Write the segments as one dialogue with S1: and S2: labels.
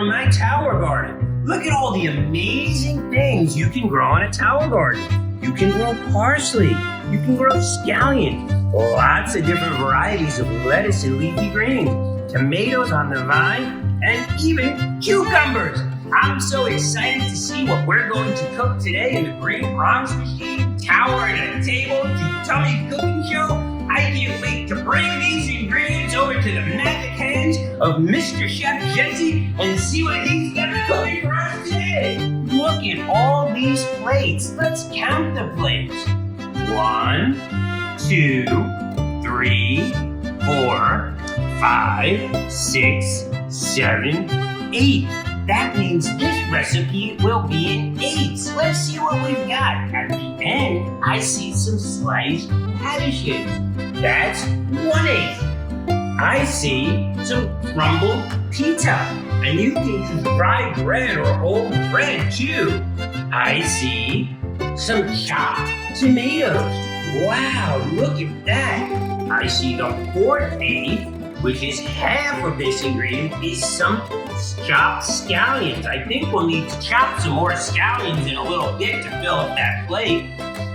S1: from my tower garden. Look at all the amazing things you can grow in a tower garden. You can grow parsley. You can grow scallion. Lots of different varieties of lettuce and leafy greens. Tomatoes on the vine, and even cucumbers. I'm so excited to see what we're going to cook today in the great Bronx Machine Tower and a Table to Tummy Cooking Show. I can't wait to bring these ingredients over to the magic hands of Mr. Chef Jesse and see what he's got cooking for us today. Look at all these plates. Let's count the plates. 1, 2, 3, 4, 5, 6, 7, 8. That means this recipe will be in 8s. Let's see what we've got. At the end, I see some sliced radishes. That's 1/8. I see some crumbled pita. And you can use dry bread or old bread too. I see some chopped tomatoes. Wow, look at that. I see the 4/8, which is half of this ingredient, is some chopped scallions. I think we'll need to chop some more scallions in a little bit to fill up that plate.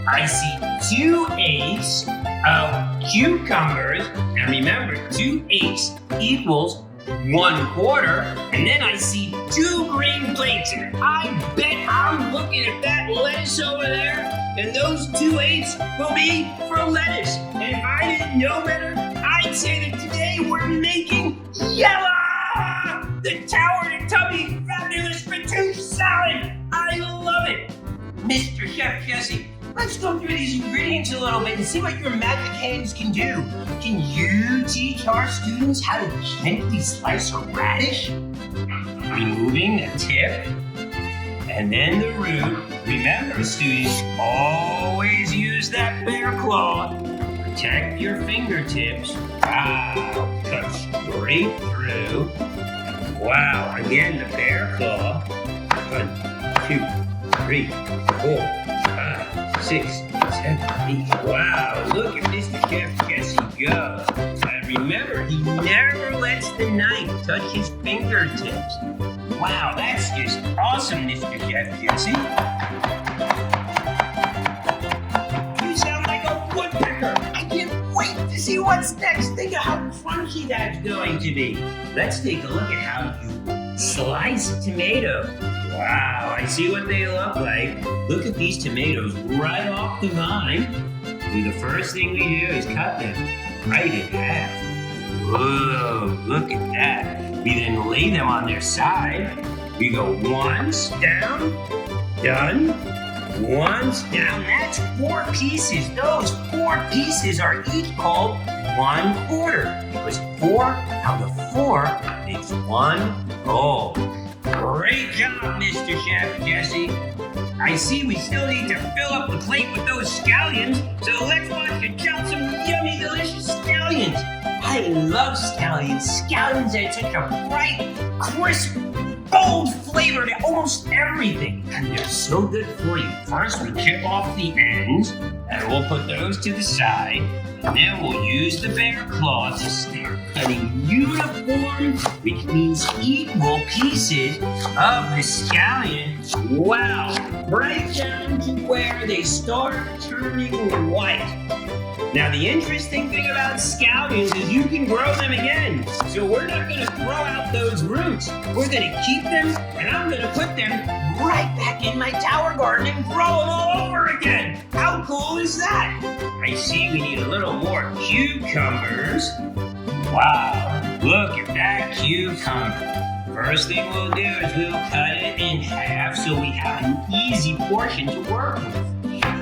S1: I see 2/8 of cucumbers, and remember, 2/8 equals 1/4, and then I see 2 green plates, and I bet I'm looking at that lettuce over there, and those 2/8 will be for lettuce. And if I didn't know better, I'd say that today we're making yellow! The Tower and Tubby Fabulous Fatoush Salad! I love it! Mr. Chef Jesse, let's go through these ingredients a little bit and see what your magic hands can do. Can you teach our students how to gently slice a radish? Removing the tip and then the root. Remember, students, always use that bear claw. Protect your fingertips. Wow, cut straight through. Wow, again, the bear claw. 1, 2, 3, 4, 5, 6, 7, 8. Wow, look at Mr. Chef Jesse go. And remember, he never lets the knife touch his fingertips. Wow, that's just awesome, Mr. Chef Jesse. You sound like a woodpecker. I can't wait to see what's next. Think of how crunchy that's going to be. Let's take a look at how you slice a tomato. Wow, I see what they look like. Look at these tomatoes right off the vine. And the first thing we do is cut them right in half. Whoa, look at that. We then lay them on their side. We go once down, done, once down. That's 4 pieces. Those 4 pieces are each called 1/4. Because 4 out of 4 makes 1 whole. Great job, Mr. Chef Jesse. I see we still need to fill up the plate with those scallions, so let's watch you chop some yummy, delicious scallions. I love scallions. Scallions add such a bright, crisp, bold flavor to almost everything, and they're so good for you. First, we chip off the ends, and we'll put those to the side, and then we'll use the bear claw to start cutting uniform, which means equal pieces of the scallion. Wow, right down to where they start turning white. Now, the interesting thing about scallions is you can grow them again. So we're not gonna throw out those roots. We're gonna keep them, and I'm gonna put them right back in my tower garden and grow them all over again. How cool is that? I see we need a little more cucumbers. Wow, look at that cucumber. First thing we'll do is we'll cut it in half so we have an easy portion to work with.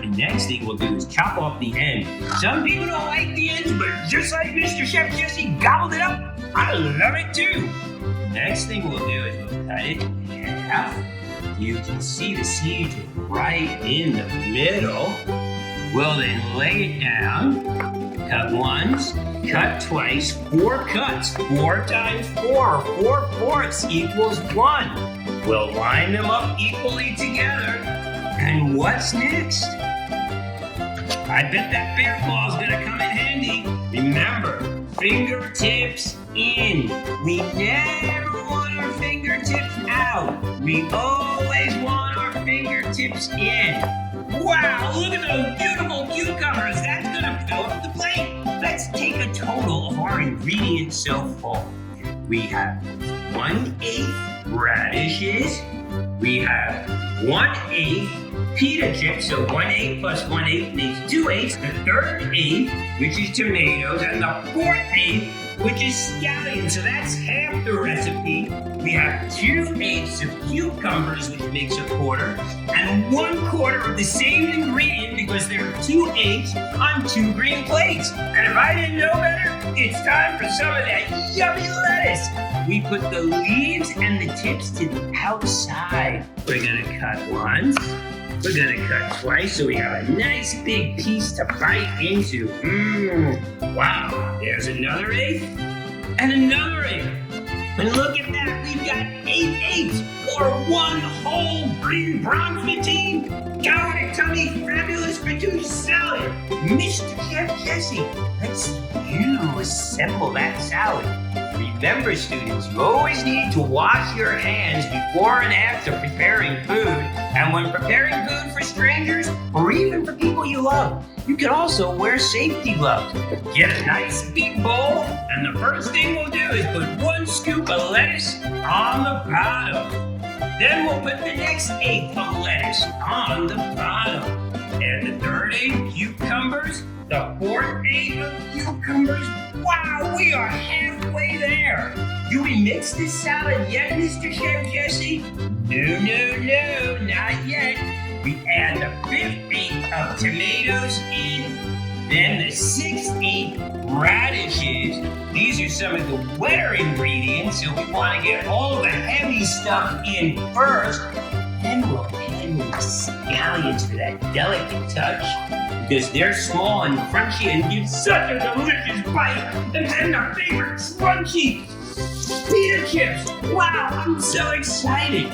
S1: The next thing we'll do is chop off the end. Some people don't like the ends, but just like Mr. Chef Jesse gobbled it up, I love it too. Next thing we'll do is we'll cut it in half. You can see the seeds right in the middle. We'll then lay it down, cut once, cut twice, 4 cuts. 4 times 4, 4/4 equals 1. We'll line them up equally together. And what's next? I bet that bear claw is gonna come in handy. Remember, fingertips in. We never want our fingertips out. We always want our fingertips in. Wow, look at those beautiful cucumbers. That's gonna fill up the plate. Let's take a total of our ingredients so far. We have 1/8 radishes. We have 1/8 pita chips, so 1/8 plus 1/8 makes 2/8. The 1/3, which is tomatoes, and the 4/8, which is scallions. So that's half the recipe. We have 2/8 of cucumbers, which makes 1/4, and 1/4 of the same ingredient because there are 2/8 on 2 green plates. And if I didn't know better, it's time for some of that yummy lettuce. We put the leaves and the tips to the outside. We're gonna cut once. We're gonna cut twice so we have a nice big piece to bite into. Wow, there's another 1/8 and another 1/8. And look at that, we've got 8/8 or 1 whole green Bronx Machine. Coward tummy fabulous Fatoush salad. Mr. Chef Jesse, let's you assemble that salad. Remember, students, you always need to wash your hands before and after preparing food. And when preparing food for strangers or even for people you love, you can also wear safety gloves. Get a nice big bowl, and the first thing we'll do is put 1 scoop of lettuce on the bottom. Then we'll put the next 1/8 of lettuce on the bottom. And the 1/3 cucumbers, the 4/8 of cucumbers. Wow, we are halfway there. Do we mix this salad yet, Mr. Chef Jesse? No, not yet. We add the 5/8 of tomatoes in, then the 6/8 radishes. These are some of the wetter ingredients, so we want to get all the heavy stuff in first. Then we'll add in the scallions for that delicate touch, because they're small and crunchy and give such a delicious bite. And then the favorite crunchy Pita Chips. Wow, I'm so excited.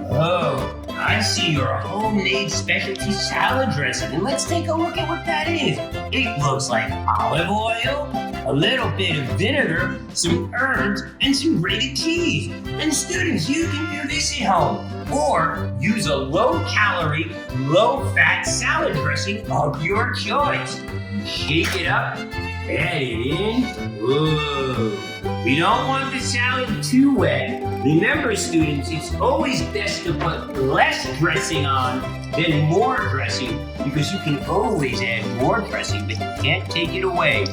S1: Oh, I see your homemade specialty salad dressing, and let's take a look at what that is. It looks like olive oil, a little bit of vinegar, some herbs, and some grated cheese. And students, you can do this at home, or use a low-calorie, low-fat salad dressing of your choice. Shake it up, add it in. Whoa. We don't want the salad too wet. Remember, students, it's always best to put less dressing on than more dressing, because you can always add more dressing, but you can't take it away.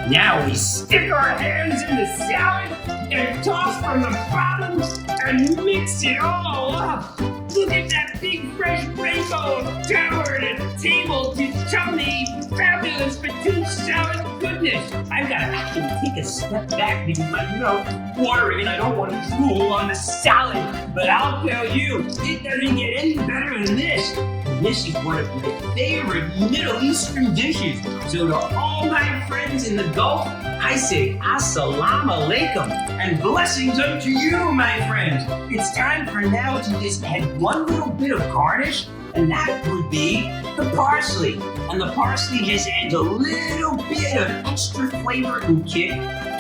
S1: Now we stick our hands in the salad and toss from the bottom and mix it all up. Look at that big fresh rainbow of tower and table to tummy fabulous Fatoush salad goodness. I've got to actually take a step back because my mouth is watering and I don't want to drool on the salad. But I'll tell you, it doesn't get any better than this. And this is one of my favorite Middle Eastern dishes. So to all my friends in the Gulf, I say assalamu alaikum and blessings unto you, my friends. It's time for now to just add one little bit of garnish, and that would be the parsley. And the parsley just adds a little bit of extra flavor and kick.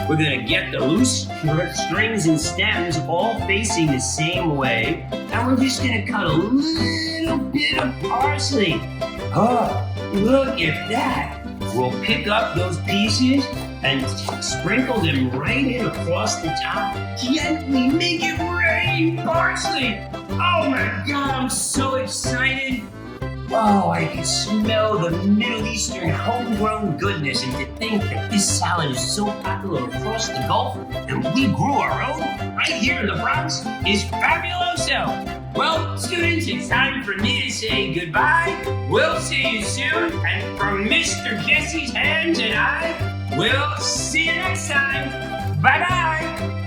S1: We're gonna get the loose strings and stems all facing the same way, and we're just gonna cut a little bit of parsley. Oh, look at that. We'll pick up those pieces and sprinkle them right in across the top. Gently make it rain parsley. Oh my God, I'm so excited. Oh, I can smell the Middle Eastern homegrown goodness, and to think that this salad is so popular across the Gulf and we grew our own right here in the Bronx is fabuloso. Well, students, it's time for me to say goodbye. We'll see you soon, and from Mr. Jesse's hands and I, we'll see you next time. Bye-bye.